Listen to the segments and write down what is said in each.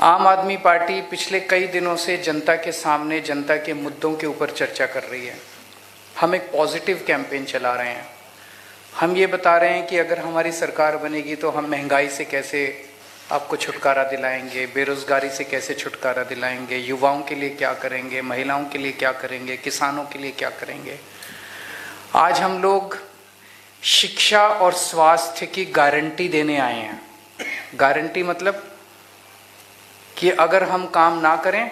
आम आदमी पार्टी पिछले कई दिनों से जनता के सामने जनता के मुद्दों के ऊपर चर्चा कर रही है। हम एक पॉजिटिव कैंपेन चला रहे हैं। हम ये बता रहे हैं कि अगर हमारी सरकार बनेगी तो हम महंगाई से कैसे आपको छुटकारा दिलाएंगे, बेरोज़गारी से कैसे छुटकारा दिलाएंगे, युवाओं के लिए क्या करेंगे, महिलाओं के लिए क्या करेंगे, किसानों के लिए क्या करेंगे। आज हम लोग शिक्षा और स्वास्थ्य की गारंटी देने आए हैं। गारंटी मतलब कि अगर हम काम ना करें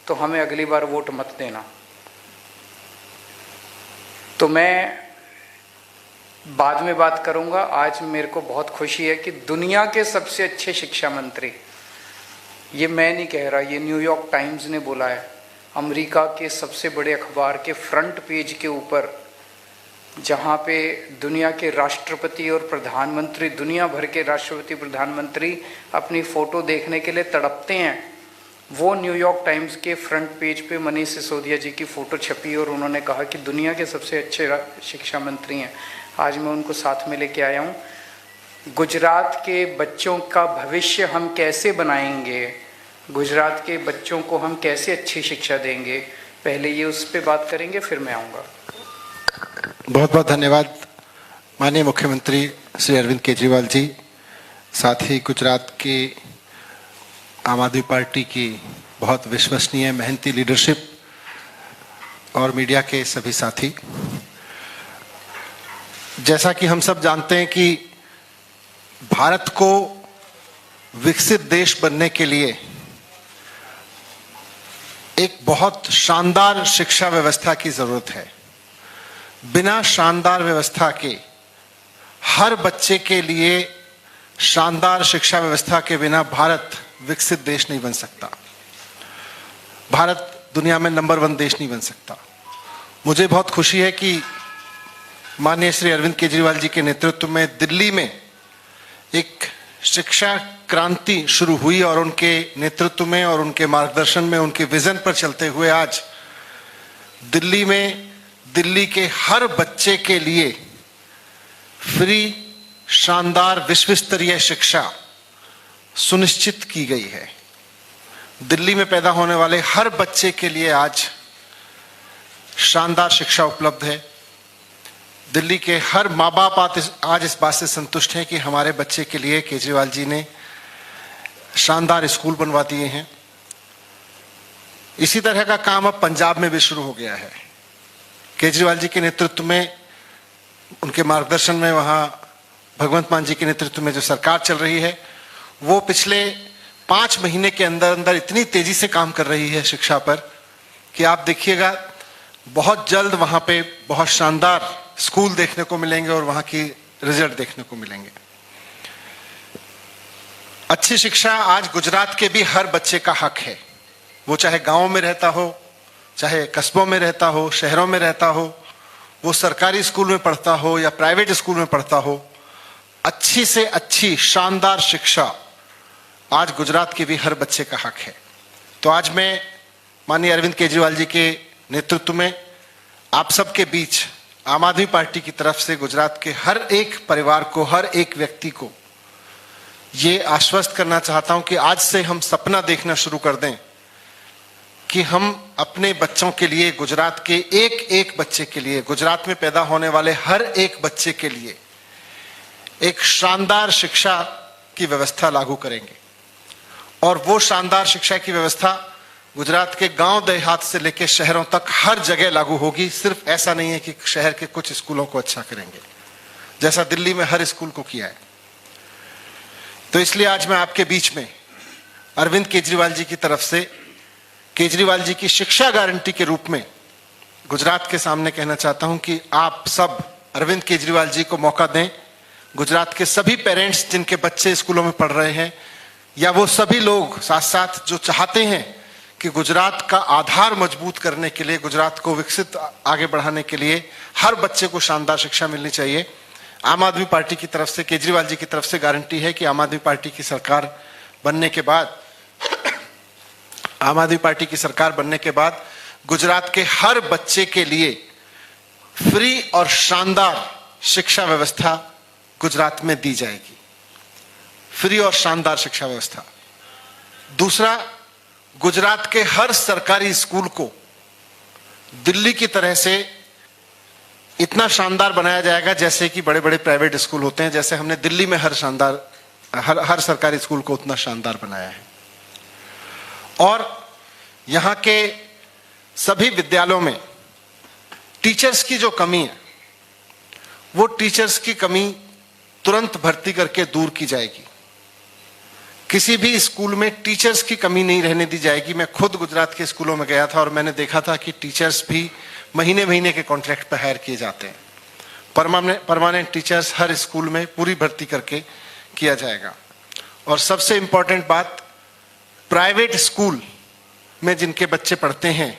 तो हमें अगली बार वोट मत देना। तो मैं बाद में बात करूंगा। आज मेरे को बहुत खुशी है कि दुनिया के सबसे अच्छे शिक्षा मंत्री, ये मैं नहीं कह रहा, ये न्यूयॉर्क टाइम्स ने बोला है, अमेरिका के सबसे बड़े अखबार के फ्रंट पेज के ऊपर, जहाँ पे दुनिया के राष्ट्रपति और प्रधानमंत्री, दुनिया भर के राष्ट्रपति प्रधानमंत्री अपनी फ़ोटो देखने के लिए तड़पते हैं, वो न्यूयॉर्क टाइम्स के फ्रंट पेज पे मनीष सिसोदिया जी की फ़ोटो छपी और उन्होंने कहा कि दुनिया के सबसे अच्छे शिक्षा मंत्री हैं। आज मैं उनको साथ में लेके आया हूँ। गुजरात के बच्चों का भविष्य हम कैसे बनाएंगे, गुजरात के बच्चों को हम कैसे अच्छी शिक्षा देंगे, पहले ये उस पर बात करेंगे, फिर मैं आऊँगा। बहुत बहुत धन्यवाद माननीय मुख्यमंत्री श्री अरविंद केजरीवाल जी, साथ ही गुजरात के आम आदमी पार्टी की बहुत विश्वसनीय मेहनती लीडरशिप और मीडिया के सभी साथी। जैसा कि हम सब जानते हैं कि भारत को विकसित देश बनने के लिए एक बहुत शानदार शिक्षा व्यवस्था की जरूरत है। बिना शानदार व्यवस्था के, हर बच्चे के लिए शानदार शिक्षा व्यवस्था के बिना भारत विकसित देश नहीं बन सकता। भारत दुनिया में नंबर 1 देश नहीं बन सकता। मुझे बहुत खुशी है कि माननीय श्री अरविंद केजरीवाल जी के नेतृत्व में दिल्ली में एक शिक्षा क्रांति शुरू हुई और उनके नेतृत्व में और उनके मार्गदर्शन में, उनके विजन पर चलते हुए आज दिल्ली में दिल्ली के हर बच्चे के लिए फ्री शानदार विश्व स्तरीय शिक्षा सुनिश्चित की गई है। दिल्ली में पैदा होने वाले हर बच्चे के लिए आज शानदार शिक्षा उपलब्ध है। दिल्ली के हर माँ बाप आज इस बात से संतुष्ट हैं कि हमारे बच्चे के लिए केजरीवाल जी ने शानदार स्कूल बनवा दिए हैं। इसी तरह का काम अब पंजाब में भी शुरू हो गया है। केजरीवाल जी के नेतृत्व में, उनके मार्गदर्शन में, वहाँ भगवंत मान जी के नेतृत्व में जो सरकार चल रही है, वो पिछले 5 महीने के अंदर अंदर इतनी तेजी से काम कर रही है शिक्षा पर कि आप देखिएगा बहुत जल्द वहाँ पे बहुत शानदार स्कूल देखने को मिलेंगे और वहाँ की रिजल्ट देखने को मिलेंगे। अच्छी शिक्षा आज गुजरात के भी हर बच्चे का हक है। वो चाहे गाँव में रहता हो, चाहे कस्बों में रहता हो, शहरों में रहता हो, वो सरकारी स्कूल में पढ़ता हो या प्राइवेट स्कूल में पढ़ता हो, अच्छी से अच्छी शानदार शिक्षा आज गुजरात के भी हर बच्चे का हक है। तो आज मैं माननीय अरविंद केजरीवाल जी के नेतृत्व में आप सबके बीच आम आदमी पार्टी की तरफ से गुजरात के हर एक परिवार को, हर एक व्यक्ति को ये आश्वस्त करना चाहता हूं कि आज से हम सपना देखना शुरू कर दें कि हम अपने बच्चों के लिए, गुजरात के एक एक बच्चे के लिए, गुजरात में पैदा होने वाले हर एक बच्चे के लिए एक शानदार शिक्षा की व्यवस्था लागू करेंगे। और वो शानदार शिक्षा की व्यवस्था गुजरात के गांव देहात से लेकर शहरों तक हर जगह लागू होगी। सिर्फ ऐसा नहीं है कि शहर के कुछ स्कूलों को अच्छा करेंगे, जैसा दिल्ली में हर स्कूल को किया है। तो इसलिए आज मैं आपके बीच में अरविंद केजरीवाल जी की तरफ से केजरीवाल जी की शिक्षा गारंटी के रूप में गुजरात के सामने कहना चाहता हूं कि आप सब अरविंद केजरीवाल जी को मौका दें। गुजरात के सभी पेरेंट्स जिनके बच्चे स्कूलों में पढ़ रहे हैं, या वो सभी लोग साथ साथ जो चाहते हैं कि गुजरात का आधार मजबूत करने के लिए, गुजरात को विकसित आगे बढ़ाने के लिए हर बच्चे को शानदार शिक्षा मिलनी चाहिए। आम आदमी पार्टी की तरफ से, केजरीवाल जी की तरफ से गारंटी है कि आम आदमी पार्टी की सरकार बनने के बाद, आम आदमी पार्टी की सरकार बनने के बाद गुजरात के हर बच्चे के लिए फ्री और शानदार शिक्षा व्यवस्था गुजरात में दी जाएगी। फ्री और शानदार शिक्षा व्यवस्था। दूसरा, गुजरात के हर सरकारी स्कूल को दिल्ली की तरह से इतना शानदार बनाया जाएगा जैसे कि बड़े बड़े प्राइवेट स्कूल होते हैं, जैसे हमने दिल्ली में हर सरकारी स्कूल को उतना शानदार बनाया है। और यहाँ के सभी विद्यालयों में टीचर्स की जो कमी है, वो टीचर्स की कमी तुरंत भर्ती करके दूर की जाएगी। किसी भी स्कूल में टीचर्स की कमी नहीं रहने दी जाएगी। मैं खुद गुजरात के स्कूलों में गया था और मैंने देखा था कि टीचर्स भी महीने महीने के कॉन्ट्रैक्ट पर हायर किए जाते हैं। परमानेंट टीचर्स हर स्कूल में पूरी भर्ती करके किया जाएगा। और सबसे इंपॉर्टेंट बात, प्राइवेट स्कूल में जिनके बच्चे पढ़ते हैं,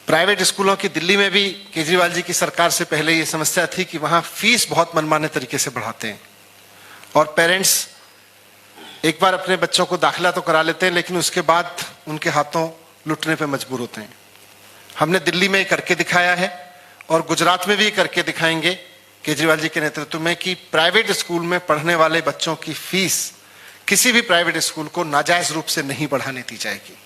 प्राइवेट स्कूलों की दिल्ली में भी केजरीवाल जी की सरकार से पहले ये समस्या थी कि वहाँ फीस बहुत मनमाने तरीके से बढ़ाते हैं और पेरेंट्स एक बार अपने बच्चों को दाखिला तो करा लेते हैं, लेकिन उसके बाद उनके हाथों लुटने पे मजबूर होते हैं। हमने दिल्ली में ये करके दिखाया है और गुजरात में भी करके दिखाएंगे केजरीवाल जी के नेतृत्व में कि प्राइवेट स्कूल में पढ़ने वाले बच्चों की फीस किसी भी प्राइवेट स्कूल को नाजायज रूप से नहीं बढ़ाने दी जाएगी।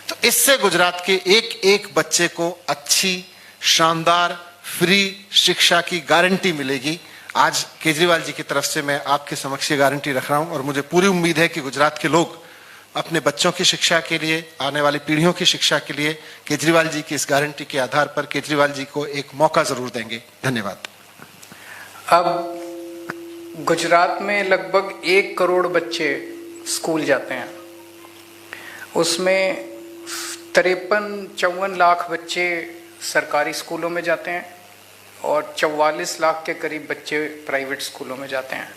तो इससे गुजरात के एक एक बच्चे को अच्छी, शानदार, फ्री शिक्षा की गारंटी मिलेगी। आज केजरीवाल जी की तरफ से मैं आपके समक्ष ये गारंटी रख रहा हूं और मुझे पूरी उम्मीद है कि गुजरात के लोग अपने बच्चों की शिक्षा के लिए, आने वाली पीढ़ियों की शिक्षा के लिए केजरीवाल जी की इस गारंटी के आधार पर केजरीवाल जी को एक मौका जरूर देंगे। धन्यवाद। अब गुजरात में लगभग 1 करोड़ बच्चे स्कूल जाते हैं, उसमें 53-54 लाख बच्चे सरकारी स्कूलों में जाते हैं और 44 लाख के करीब बच्चे प्राइवेट स्कूलों में जाते हैं।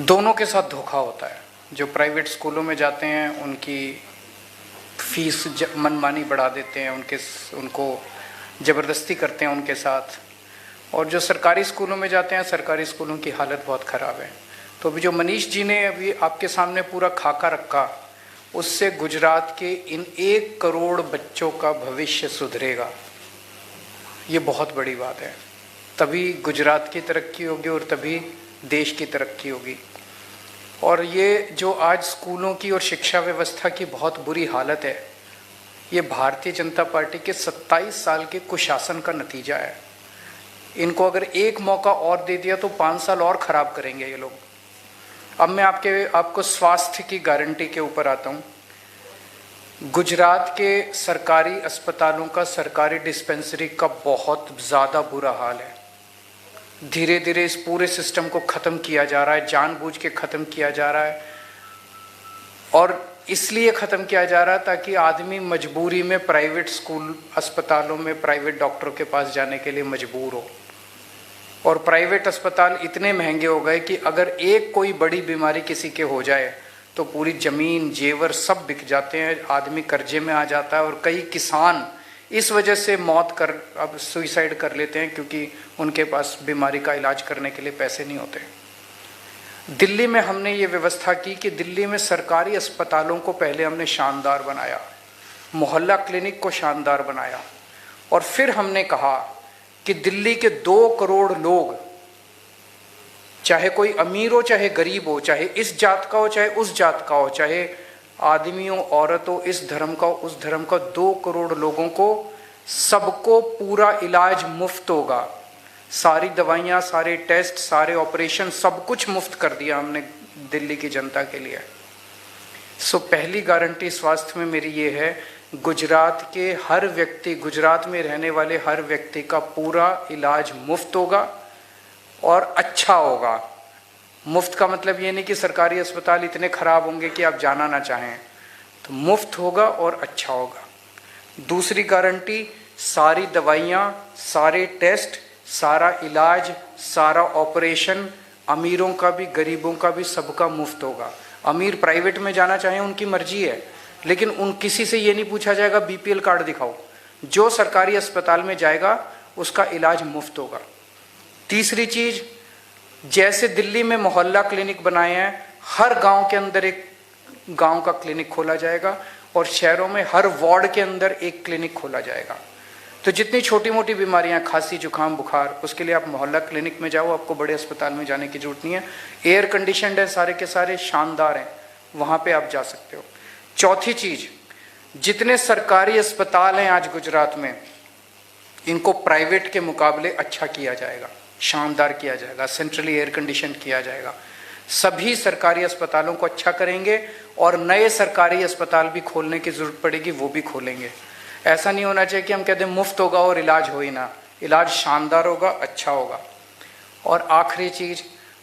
दोनों के साथ धोखा होता है। जो प्राइवेट स्कूलों में जाते हैं उनकी फीस मनमानी बढ़ा देते हैं, उनको ज़बरदस्ती करते हैं उनके साथ, और जो सरकारी स्कूलों में जाते हैं सरकारी स्कूलों की हालत बहुत ख़राब है। तो अभी जो मनीष जी ने अभी आपके सामने पूरा खाका रखा, उससे गुजरात के इन 1 करोड़ बच्चों का भविष्य सुधरेगा। ये बहुत बड़ी बात है। तभी गुजरात की तरक्की होगी और तभी देश की तरक्की होगी। और ये जो आज स्कूलों की और शिक्षा व्यवस्था की बहुत बुरी हालत है, ये भारतीय जनता पार्टी के 27 साल के कुशासन का नतीजा है। इनको अगर एक मौका और दे दिया तो 5 साल और ख़राब करेंगे ये लोग। अब मैं आपको स्वास्थ्य की गारंटी के ऊपर आता हूँ। गुजरात के सरकारी अस्पतालों का, सरकारी डिस्पेंसरी का बहुत ज़्यादा बुरा हाल है। धीरे धीरे इस पूरे सिस्टम को ख़त्म किया जा रहा है, जानबूझ के ख़त्म किया जा रहा है। और इसलिए ख़त्म किया जा रहा है ताकि आदमी मजबूरी में प्राइवेट स्कूल अस्पतालों में प्राइवेट डॉक्टरों के पास जाने के लिए मजबूर हो। और प्राइवेट अस्पताल इतने महंगे हो गए कि अगर एक कोई बड़ी बीमारी किसी के हो जाए तो पूरी ज़मीन, जेवर सब बिक जाते हैं, आदमी कर्जे में आ जाता है। और कई किसान इस वजह से अब सुइसाइड कर लेते हैं क्योंकि उनके पास बीमारी का इलाज करने के लिए पैसे नहीं होते। दिल्ली में हमने ये व्यवस्था की कि दिल्ली में सरकारी अस्पतालों को पहले हमने शानदार बनाया, मोहल्ला क्लिनिक को शानदार बनाया, और फिर हमने कहा कि दिल्ली के 2 करोड़ लोग, चाहे कोई अमीर हो चाहे गरीब हो, चाहे इस जात का हो चाहे उस जात का हो, चाहे आदमी हो औरत हो, इस धर्म का हो उस धर्म का, 2 करोड़ लोगों को सबको पूरा इलाज मुफ्त होगा। सारी दवाइयाँ, सारे टेस्ट, सारे ऑपरेशन सब कुछ मुफ्त कर दिया हमने दिल्ली की जनता के लिए। सो पहली गारंटी स्वास्थ्य में मेरी ये है, गुजरात के हर व्यक्ति, गुजरात में रहने वाले हर व्यक्ति का पूरा इलाज मुफ्त होगा और अच्छा होगा। मुफ्त का मतलब ये नहीं कि सरकारी अस्पताल इतने ख़राब होंगे कि आप जाना ना चाहें, तो मुफ्त होगा और अच्छा होगा। दूसरी गारंटी, सारी दवाइयाँ, सारे टेस्ट, सारा इलाज, सारा ऑपरेशन, अमीरों का भी गरीबों का भी सबका मुफ्त होगा। अमीर प्राइवेट में जाना चाहें उनकी मर्जी है, लेकिन किसी से ये नहीं पूछा जाएगा बीपीएल कार्ड दिखाओ। जो सरकारी अस्पताल में जाएगा उसका इलाज मुफ्त होगा। तीसरी चीज़, जैसे दिल्ली में मोहल्ला क्लिनिक बनाए हैं, हर गांव के अंदर एक गांव का क्लिनिक खोला जाएगा और शहरों में हर वार्ड के अंदर एक क्लिनिक खोला जाएगा। तो जितनी छोटी मोटी बीमारियां, खांसी, जुकाम, बुखार, उसके लिए आप मोहल्ला क्लिनिक में जाओ, आपको बड़े अस्पताल में जाने की जरूरत नहीं है। एयर कंडीशनड है, सारे के सारे शानदार हैं, वहाँ पे आप जा सकते हो। चौथी चीज़, जितने सरकारी अस्पताल हैं आज गुजरात में, इनको प्राइवेट के मुकाबले अच्छा किया जाएगा, शानदार किया जाएगा, सेंट्रली एयर कंडीशन किया जाएगा। सभी सरकारी अस्पतालों को अच्छा करेंगे और नए सरकारी अस्पताल भी खोलने की ज़रूरत पड़ेगी, वो भी खोलेंगे। ऐसा नहीं होना चाहिए कि हम कहते हैं मुफ्त होगा और इलाज हो ही ना, इलाज शानदार होगा, अच्छा होगा। और आखिरी चीज़,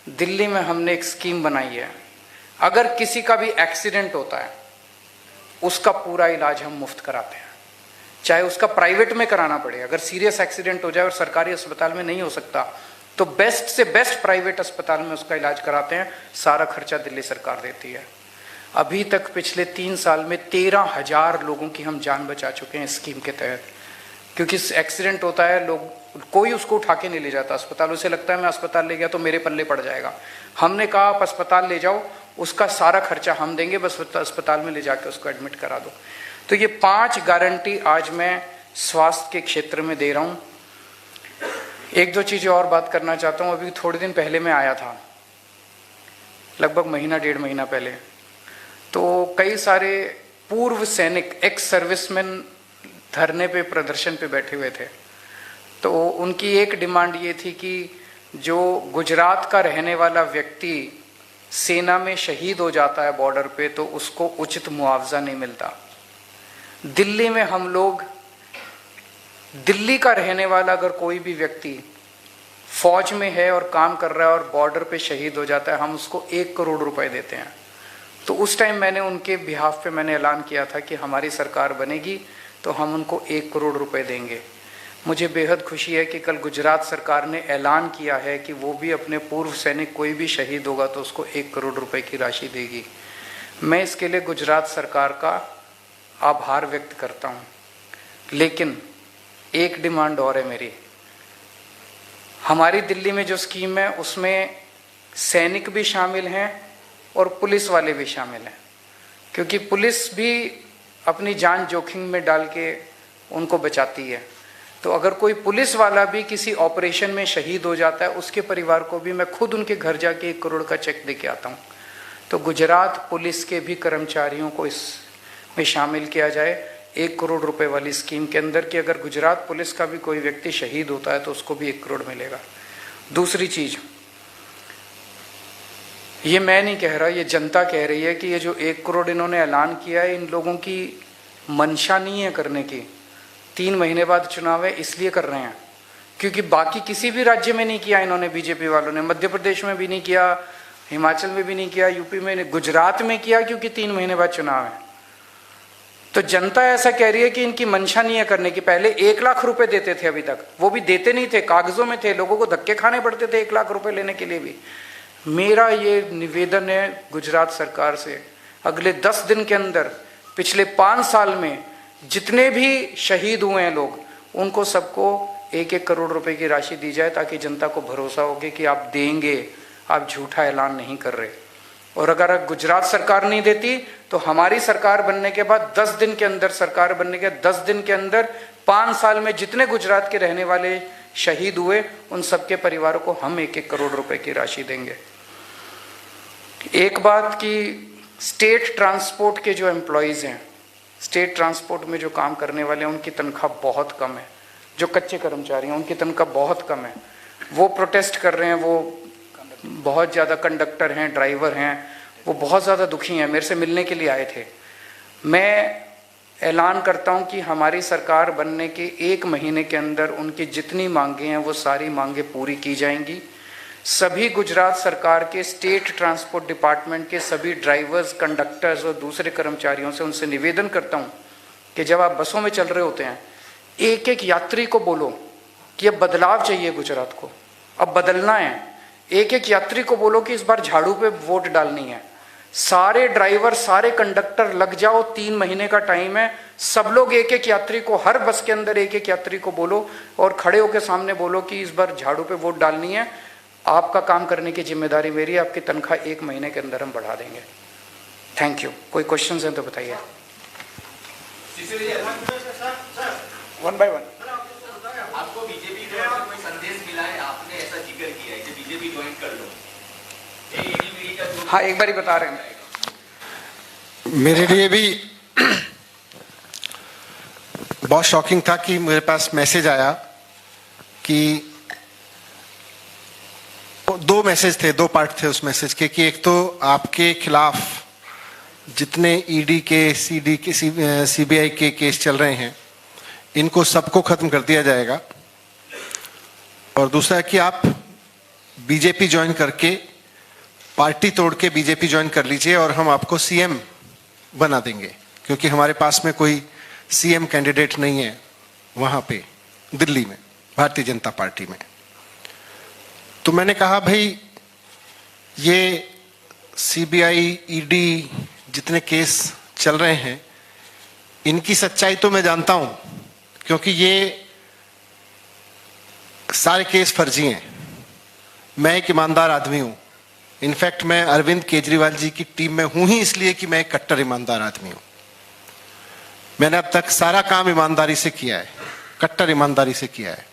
दिल्ली में हमने एक स्कीम बनाई है, अगर किसी का भी एक्सीडेंट होता है उसका पूरा इलाज हम मुफ्त कराते हैं, चाहे उसका प्राइवेट में कराना पड़े। अगर सीरियस एक्सीडेंट हो जाए और सरकारी अस्पताल में नहीं हो सकता तो बेस्ट से बेस्ट प्राइवेट अस्पताल में उसका इलाज कराते हैं, सारा खर्चा दिल्ली सरकार देती है। अभी तक पिछले 3 साल में 13,000 लोगों की हम जान बचा चुके हैं स्कीम के तहत, क्योंकि एक्सीडेंट होता है, लोग कोई उसको उठा के नहीं ले जाता अस्पताल, उसे लगता है मैं अस्पताल ले गया तो मेरे पल्ले पड़ जाएगा। हमने कहा आप अस्पताल ले जाओ, उसका सारा खर्चा हम देंगे, बस अस्पताल में ले जाके उसको एडमिट करा दो। तो ये 5 गारंटी आज मैं स्वास्थ्य के क्षेत्र में दे रहा हूँ। एक दो चीज़ें और बात करना चाहता हूँ। अभी थोड़े दिन पहले मैं आया था, लगभग महीना 1.5 महीना पहले, तो कई सारे पूर्व सैनिक, एक्स सर्विसमैन धरने पे, प्रदर्शन पे बैठे हुए थे। तो उनकी एक डिमांड ये थी कि जो गुजरात का रहने वाला व्यक्ति सेना में शहीद हो जाता है बॉर्डर पे, तो उसको उचित मुआवजा नहीं मिलता। दिल्ली में हम लोग, दिल्ली का रहने वाला अगर कोई भी व्यक्ति फौज में है और काम कर रहा है और बॉर्डर पे शहीद हो जाता है, हम उसको 1 करोड़ रुपए देते हैं। तो उस टाइम मैंने उनके बिहाफ पे मैंने ऐलान किया था कि हमारी सरकार बनेगी तो हम उनको 1 करोड़ रुपए देंगे। मुझे बेहद खुशी है कि कल गुजरात सरकार ने ऐलान किया है कि वो भी अपने पूर्व सैनिक, कोई भी शहीद होगा तो उसको 1 करोड़ रुपए की राशि देगी। मैं इसके लिए गुजरात सरकार का आभार व्यक्त करता हूँ। लेकिन एक डिमांड और है मेरी। हमारी दिल्ली में जो स्कीम है उसमें सैनिक भी शामिल हैं और पुलिस वाले भी शामिल हैं, क्योंकि पुलिस भी अपनी जान जोखिम में डाल के उनको बचाती है। तो अगर कोई पुलिस वाला भी किसी ऑपरेशन में शहीद हो जाता है, उसके परिवार को भी मैं खुद उनके घर जाके 1 करोड़ का चेक दे के आता हूँ। तो गुजरात पुलिस के भी कर्मचारियों को इसमें शामिल किया जाए 1 करोड़ रुपए वाली स्कीम के अंदर, कि अगर गुजरात पुलिस का भी कोई व्यक्ति शहीद होता है तो उसको भी 1 करोड़ मिलेगा। दूसरी चीज, ये मैं नहीं कह रहा, ये जनता कह रही है कि ये जो 1 करोड़ इन्होंने ऐलान किया है, इन लोगों की मंशा नहीं है करने की। 3 महीने बाद चुनाव है इसलिए कर रहे हैं, क्योंकि बाकी किसी भी राज्य में नहीं किया इन्होंने, बीजेपी वालों ने मध्य प्रदेश में भी नहीं किया, हिमाचल में भी नहीं किया, यूपी में नहीं, गुजरात में किया क्योंकि 3 महीने बाद चुनाव है। तो जनता ऐसा कह रही है कि इनकी मंशा नहीं है करने की। पहले 1 लाख रुपए देते थे, अभी तक वो भी देते नहीं थे, कागजों में थे, लोगों को धक्के खाने पड़ते थे 1 लाख रुपए लेने के लिए भी। मेरा ये निवेदन है गुजरात सरकार से, अगले 10 दिन के अंदर पिछले 5 साल में जितने भी शहीद हुए हैं लोग, उनको सबको 1-1 करोड़ रुपए की राशि दी जाए, ताकि जनता को भरोसा होगे कि आप देंगे, आप झूठा ऐलान नहीं कर रहे। और अगर गुजरात सरकार नहीं देती तो हमारी सरकार बनने के बाद 10 दिन के अंदर, सरकार बनने के 10 दिन के अंदर 5 साल में जितने गुजरात के रहने वाले शहीद हुए, उन सबके परिवारों को हम 1-1 करोड़ रुपए की राशि देंगे। एक बात कि स्टेट ट्रांसपोर्ट के जो एम्प्लॉयज़ हैं, स्टेट ट्रांसपोर्ट में जो काम करने वाले हैं, उनकी तनख्वाह बहुत कम है। जो कच्चे कर्मचारी हैं उनकी तनख्वाह बहुत कम है, वो प्रोटेस्ट कर रहे हैं। वो बहुत ज़्यादा कंडक्टर हैं, ड्राइवर हैं, वो बहुत ज़्यादा दुखी हैं, मेरे से मिलने के लिए आए थे। मैं ऐलान करता हूं कि हमारी सरकार बनने के 1 महीने के अंदर उनकी जितनी मांगे हैं वो सारी मांगे पूरी की जाएंगी। सभी गुजरात सरकार के स्टेट ट्रांसपोर्ट डिपार्टमेंट के सभी ड्राइवर्स, कंडक्टर्स और दूसरे कर्मचारियों से उनसे निवेदन करता हूं कि जब आप बसों में चल रहे होते हैं, एक यात्री को बोलो कि अब बदलाव चाहिए गुजरात को, अब बदलना है। एक यात्री को बोलो कि इस बार झाड़ू पे वोट डालनी है। सारे ड्राइवर, सारे कंडक्टर लग जाओ, 3 महीने का टाइम है। सब लोग एक यात्री को, हर बस के अंदर एक यात्री को बोलो और खड़े होकर सामने बोलो कि इस बार झाड़ू पे वोट डालनी है। आपका काम करने की जिम्मेदारी मेरी है, आपकी तनख्वाह 1 महीने के अंदर हम बढ़ा देंगे। Thank you. कोई क्वेश्चन है तो बताइए। 1 by 1। आपको बीजेपी की ओर से कोई संदेश मिला है? आपने ऐसा जिक्र किया है कि बीजेपी ज्वाइन कर लो। हाँ, एक बार ही बता रहे हैं। मेरे लिए भी बहुत शॉकिंग था कि मेरे पास मैसेज आया कि दो मैसेज थे, दो पार्ट थे उस मैसेज के, कि एक तो आपके खिलाफ जितने ईडी के, सीडी के, सीबीआई के केस चल रहे हैं इनको सबको खत्म कर दिया जाएगा, और दूसरा कि आप बीजेपी ज्वाइन करके, पार्टी तोड़ के बीजेपी ज्वाइन कर लीजिए और हम आपको सीएम बना देंगे, क्योंकि हमारे पास में कोई सीएम कैंडिडेट नहीं है वहां पे दिल्ली में भारतीय जनता पार्टी में। तो मैंने कहा भाई ये सीबीआई, ईडी जितने केस चल रहे हैं इनकी सच्चाई तो मैं जानता हूं, क्योंकि ये सारे केस फर्जी हैं। मैं एक ईमानदार आदमी हूं। इनफैक्ट मैं अरविंद केजरीवाल जी की टीम में हूं ही इसलिए कि मैं एक कट्टर ईमानदार आदमी हूं। मैंने अब तक सारा काम ईमानदारी से किया है, कट्टर ईमानदारी से किया है।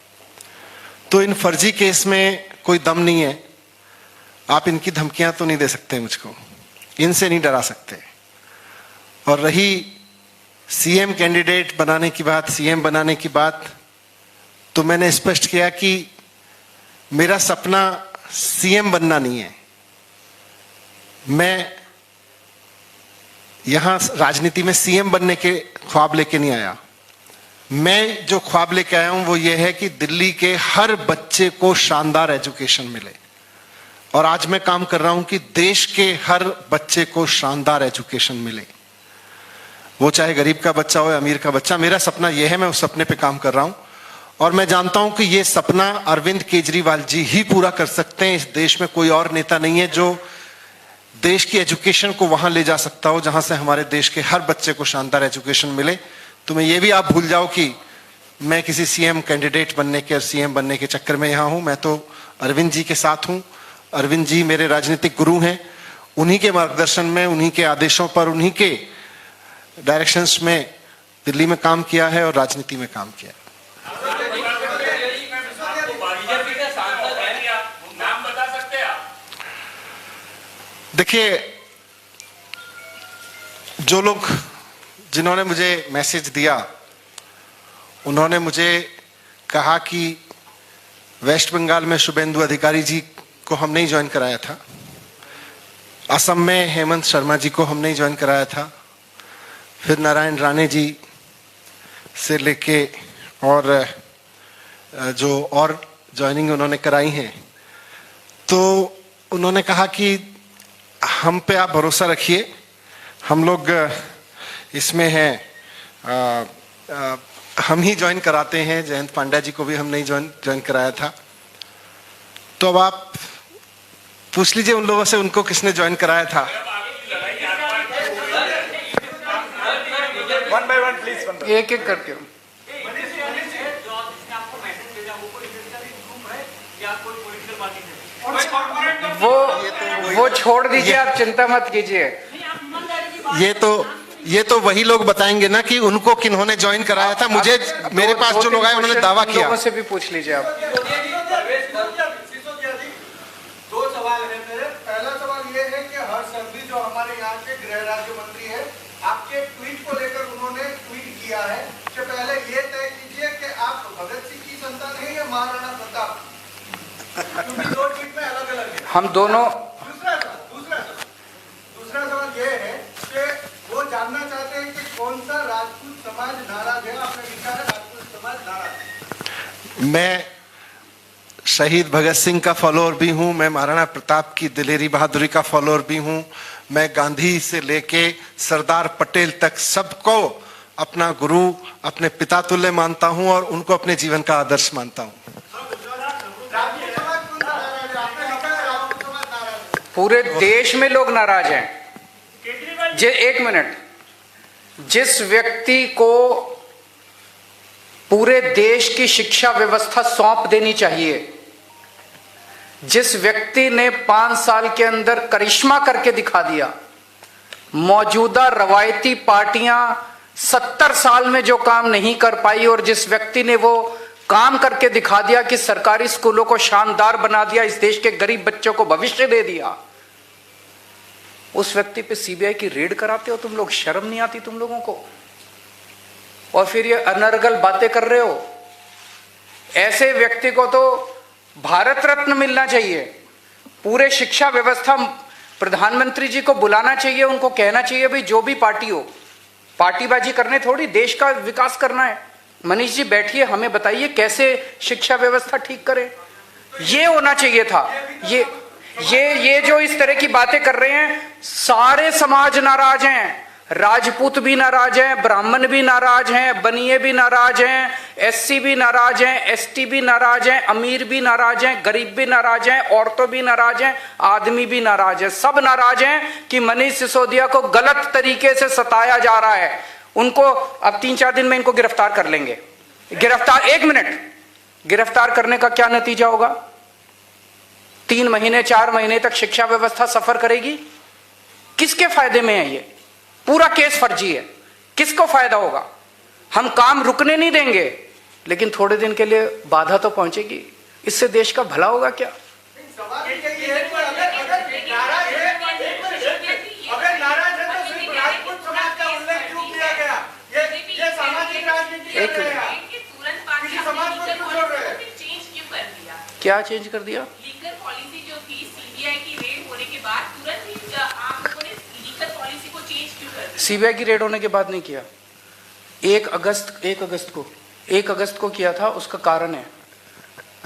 तो इन फर्जी केस में कोई दम नहीं है। आप इनकी धमकियां तो नहीं दे सकते मुझको, इनसे नहीं डरा सकते। और रही सीएम कैंडिडेट बनाने की बात, सीएम बनाने की बात, तो मैंने स्पष्ट किया कि मेरा सपना सीएम बनना नहीं है। मैं यहां राजनीति में सीएम बनने के ख्वाब लेके नहीं आया। मैं जो ख्वाब लेके आया हूं वो ये है कि दिल्ली के हर बच्चे को शानदार एजुकेशन मिले, और आज मैं काम कर रहा हूं कि देश के हर बच्चे को शानदार एजुकेशन मिले, वो चाहे गरीब का बच्चा हो या अमीर का बच्चा। मेरा सपना यह है, मैं उस सपने पे काम कर रहा हूं, और मैं जानता हूं कि यह सपना अरविंद केजरीवाल जी ही पूरा कर सकते हैं। इस देश में कोई और नेता नहीं है जो देश की एजुकेशन को वहां ले जा सकता हो जहां से हमारे देश के हर बच्चे को शानदार एजुकेशन मिले। तो मैं ये भी आप भूल जाओ कि मैं किसी सीएम कैंडिडेट बनने के और सीएम बनने के चक्कर में यहां हूं। मैं तो अरविंद जी के साथ हूं। अरविंद जी मेरे राजनीतिक गुरु हैं। उन्हीं के मार्गदर्शन में, उन्हीं के आदेशों पर, उन्हीं के डायरेक्शंस में दिल्ली में काम किया है और राजनीति में काम किया है। देखिए, जो लोग जिन्होंने मुझे मैसेज दिया उन्होंने मुझे कहा कि वेस्ट बंगाल में शुभेंदु अधिकारी जी को हमने ही ज्वाइन कराया था, असम में हेमंत शर्मा जी को हमने ही ज्वाइन कराया था, फिर नारायण राणे जी से लेके और जो और ज्वाइनिंग उन्होंने कराई हैं, तो उन्होंने कहा कि हम पे आप भरोसा रखिए, हम लोग इसमें हैं, हम ही ज्वाइन कराते हैं। जयंत पांड्या जी को भी हमने ही ज्वाइन कराया था। तो अब आप पूछ लीजिए उन लोगों से उनको किसने ज्वाइन कराया था। एक एक करके वो छोड़ दीजिए, आप चिंता मत कीजिए। ये तो वही लोग बताएंगे ना कि उनको किन्होंने ज्वाइन कराया था। मुझे मेरे पास जो लोग आए उन्होंने दावा किया। लोगों से भी पूछ लीजिए आप। दो सवाल है मेरे। पहला सवाल ये है कि हर्षवर्धन जो हमारे यहाँ के गृह राज्य मंत्री है, आपके ट्वीट को लेकर उन्होंने ट्वीट किया है कि पहले ये तय कीजिए कि आप भगत सिंह की संतान है या महाराणा प्रताप, क्योंकि दो ट्वीट में अलग अलग है। हम दोनों। दूसरा सवाल ये है कि वो जानना चाहते हैं कि कौन सा राजपूत समाज नाराज है। आपने लिखा है राजपूत समाज नाराज। मैं शहीद भगत सिंह का फॉलोअर भी हूं, मैं महाराणा प्रताप की दिलेरी बहादुरी का फॉलोअर भी हूं, मैं गांधी से लेके सरदार पटेल तक सबको अपना गुरु, अपने पिता तुल्य मानता हूं और उनको अपने जीवन का आदर्श मानता हूं। पूरे देश में लोग नाराज हैं। एक मिनट, जिस व्यक्ति को पूरे देश की शिक्षा व्यवस्था सौंप देनी चाहिए, जिस व्यक्ति ने 5 साल के अंदर करिश्मा करके दिखा दिया, मौजूदा रवायती पार्टियां 70 साल में जो काम नहीं कर पाई, और जिस व्यक्ति ने वो काम करके दिखा दिया कि सरकारी स्कूलों को शानदार बना दिया, इस देश के गरीब बच्चों को भविष्य दे दिया, उस व्यक्ति पे सीबीआई की रेड कराते हो तुम लोग, शर्म नहीं आती तुम लोगों को? और फिर ये अनर्गल बातें कर रहे हो। ऐसे व्यक्ति को तो भारत रत्न मिलना चाहिए। पूरे शिक्षा व्यवस्था, प्रधानमंत्री जी को बुलाना चाहिए, उनको कहना चाहिए भाई जो भी पार्टी हो, पार्टीबाजी करने थोड़ी, देश का विकास करना है। मनीष जी बैठिए, हमें बताइए कैसे शिक्षा व्यवस्था ठीक करें। ये होना चाहिए था। ये जो इस तरह की बातें कर रहे हैं, सारे समाज नाराज हैं। राजपूत भी नाराज हैं, ब्राह्मण भी नाराज हैं, बनिए भी नाराज हैं, एससी भी नाराज हैं, एसटी भी नाराज हैं, अमीर भी नाराज हैं, गरीब भी नाराज हैं, औरतें भी नाराज हैं, आदमी भी नाराज है। सब नाराज हैं कि मनीष सिसोदिया को गलत तरीके से सताया जा रहा है। उनको अब 3-4 दिन में इनको गिरफ्तार कर लेंगे। गिरफ्तार, 1 मिनट, गिरफ्तार करने का क्या नतीजा होगा? 3 महीने 4 महीने तक शिक्षा व्यवस्था सफर करेगी। किसके फायदे में है ये? पूरा केस फर्जी है। किसको फायदा होगा? हम काम रुकने नहीं देंगे, लेकिन थोड़े दिन के लिए बाधा तो पहुंचेगी। इससे देश का भला होगा क्या? क्या चेंज कर दिया? लीगल पॉलिसी जो थी सीबीआई की रेड होने के बाद तुरंत ही आप लोगों ने लीगल पॉलिसी को चेंज क्यों कर दिया? सीबीआई की रेड होने के बाद नहीं किया। 1 अगस्त को किया था। उसका कारण है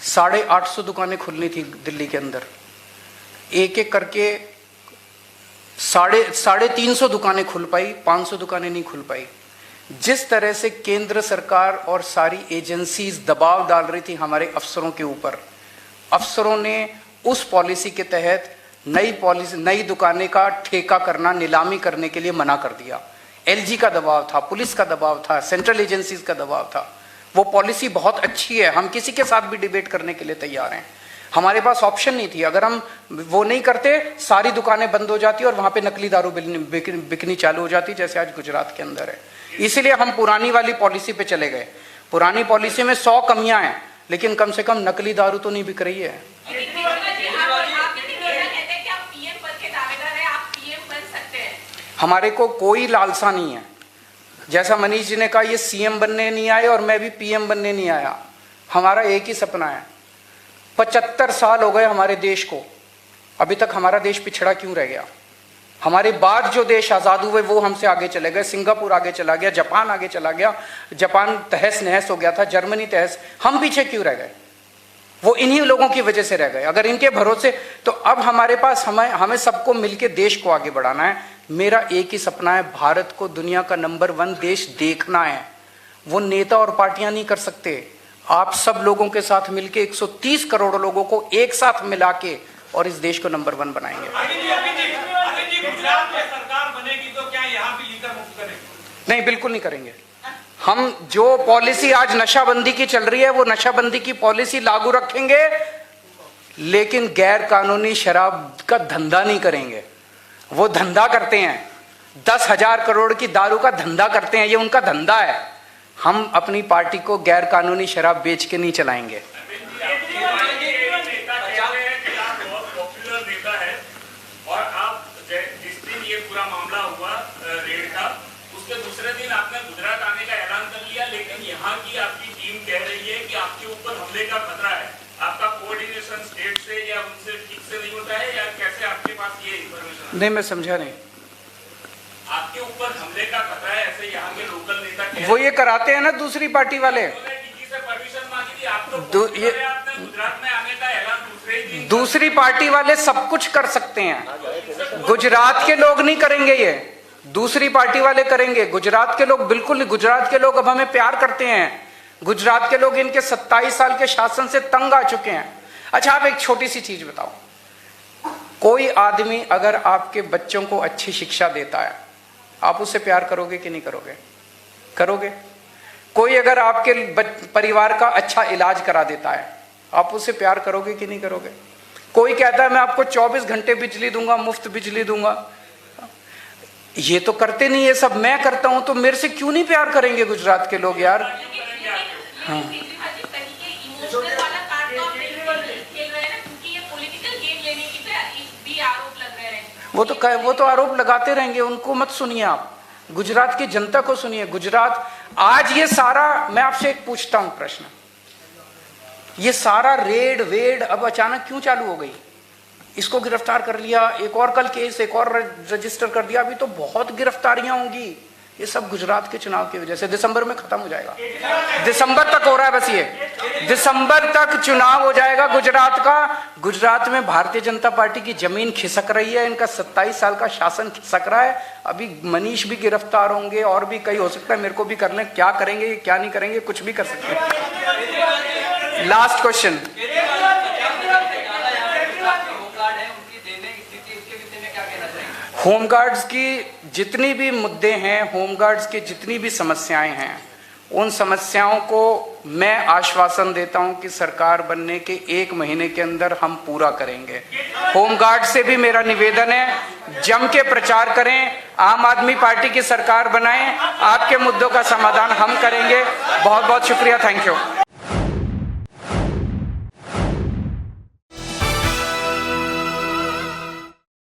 850 दुकानें खुलनी थी दिल्ली के अंदर। एक एक करके 350 दुकानें खुल पाई, 500 दुकानें नहीं खुल पाई। जिस तरह से केंद्र सरकार और सारी एजेंसीज दबाव डाल रही थी हमारे अफसरों के ऊपर, अफसरों ने उस पॉलिसी के तहत नई दुकानें का ठेका करना, नीलामी करने के लिए मना कर दिया। एलजी का दबाव था, पुलिस का दबाव था, सेंट्रल एजेंसीज का दबाव था। वो पॉलिसी बहुत अच्छी है, हम किसी के साथ भी डिबेट करने के लिए तैयार हैं। हमारे पास ऑप्शन नहीं थी। अगर हम वो नहीं करते, सारी दुकानें बंद हो जाती और वहां पे नकली दारू बिकनी चालू हो जाती, जैसे आज गुजरात के अंदर है। इसलिए हम पुरानी वाली पॉलिसी पे चले गए। पुरानी पॉलिसी में 100 कमियां हैं, लेकिन कम से कम नकली दारू तो नहीं बिक रही है। हमारे को कोई लालसा नहीं है। जैसा मनीष जी ने कहा, ये सीएम बनने नहीं आए और मैं भी पीएम बनने नहीं आया। हमारा एक ही सपना है। 75 साल हो गए हमारे देश को, अभी तक हमारा देश पिछड़ा क्यों रह गया? हमारे बाद जो देश आजाद हुए वो हमसे आगे चले गए। सिंगापुर आगे चला गया, जापान आगे चला गया, जापान तहस नहस हो गया था, जर्मनी तहस। हम पीछे क्यों रह गए? वो इन्हीं लोगों की वजह से रह गए। अगर इनके भरोसे, तो अब हमारे पास हमें सबको मिलके देश को आगे बढ़ाना है। मेरा एक ही सपना है, भारत को दुनिया का नंबर 1 देश देखना है। वो नेता और पार्टियां नहीं कर सकते। आप सब लोगों के साथ मिलके 130 करोड़ लोगों को एक साथ मिला के और इस देश को नंबर 1 बनाएंगे। गुजरात में सरकार बनेगी तो क्या यहाँ भी लीकर मुक्त करेंगे? नहीं, बिल्कुल नहीं करेंगे। हम जो पॉलिसी आज नशाबंदी की चल रही है, वो नशाबंदी की पॉलिसी लागू रखेंगे, लेकिन गैर कानूनी शराब का धंधा नहीं करेंगे। वो धंधा करते हैं, 10,000 करोड़ की दारू का धंधा करते हैं, ये उनका धंधा है। हम अपनी पार्टी को गैर कानूनी शराब बेच के नहीं चलाएंगे। पूरा मामला हुआ रेड का, उसके दूसरे दिन आपने गुजरात आने का ऐलान कर लिया, लेकिन यहाँ की आपकी टीम कह रही है कि आपके ऊपर हमले का खतरा है। आपका कोऑर्डिनेशन स्टेट से या उनसे ठीक से नहीं होता है, या कैसे आपके पास ये इंफॉर्मेशन? नहीं, मैं समझा नहीं। आपके ऊपर हमले का खतरा है, ऐसे यहाँ के लोकल नेता कह रहे हैं। वो ये कराते हैं ना दूसरी पार्टी वाले। डीजी से परमिशन मांगी थी, आप तो आपने गुजरात में आने का ऐलान दूसरे दिन। दूसरी पार्टी वाले सब कुछ कर सकते हैं, गुजरात के लोग नहीं करेंगे। ये दूसरी पार्टी वाले करेंगे, गुजरात के लोग बिल्कुल नहीं। गुजरात के लोग अब हमें प्यार करते हैं। गुजरात के लोग इनके 27 साल के शासन से तंग आ चुके हैं। अच्छा, आप एक छोटी सी चीज बताओ, कोई आदमी अगर आपके बच्चों को अच्छी शिक्षा देता है, आप उससे प्यार करोगे कि नहीं करोगे? करोगे। कोई अगर आपके परिवार का अच्छा इलाज करा देता है, आप उससे प्यार करोगे कि नहीं करोगे? कोई कहता है मैं आपको 24 घंटे बिजली दूंगा, मुफ्त बिजली दूंगा, ये तो करते नहीं है सब, मैं करता हूं, तो मेरे से क्यों नहीं प्यार करेंगे गुजरात के लोग यार? हाँ, वो तो आरोप लगाते रहेंगे, उनको मत सुनिए आप, गुजरात की जनता को सुनिए। गुजरात आज ये सारा, मैं आपसे एक पूछता हूं प्रश्न, ये सारा रेड वेड अब अचानक क्यों चालू हो गई? इसको गिरफ्तार कर लिया, एक और कल केस एक और रजिस्टर कर दिया, अभी तो बहुत गिरफ्तारियां होंगी। ये सब गुजरात के चुनाव की वजह से, दिसंबर में खत्म हो जाएगा, दिसंबर तक हो रहा है बस, ये दिसंबर तक चुनाव हो जाएगा गुजरात का। गुजरात में भारतीय जनता पार्टी की जमीन खिसक रही है, इनका 27 साल का शासन खिसक रहा है। अभी मनीष भी गिरफ्तार होंगे और भी कई हो सकता है, मेरे को भी करने, क्या करेंगे क्या नहीं करेंगे, कुछ भी कर सकते हैं। लास्ट क्वेश्चन, होमगार्ड्स की जितनी भी मुद्दे हैं, होमगार्ड्स की जितनी भी समस्याएं हैं, उन समस्याओं को मैं आश्वासन देता हूं कि सरकार बनने के 1 महीने के अंदर हम पूरा करेंगे। होमगार्ड से भी मेरा निवेदन है, जम के प्रचार करें, आम आदमी पार्टी की सरकार बनाएं, आपके मुद्दों का समाधान हम करेंगे। बहुत बहुत शुक्रिया, थैंक यू।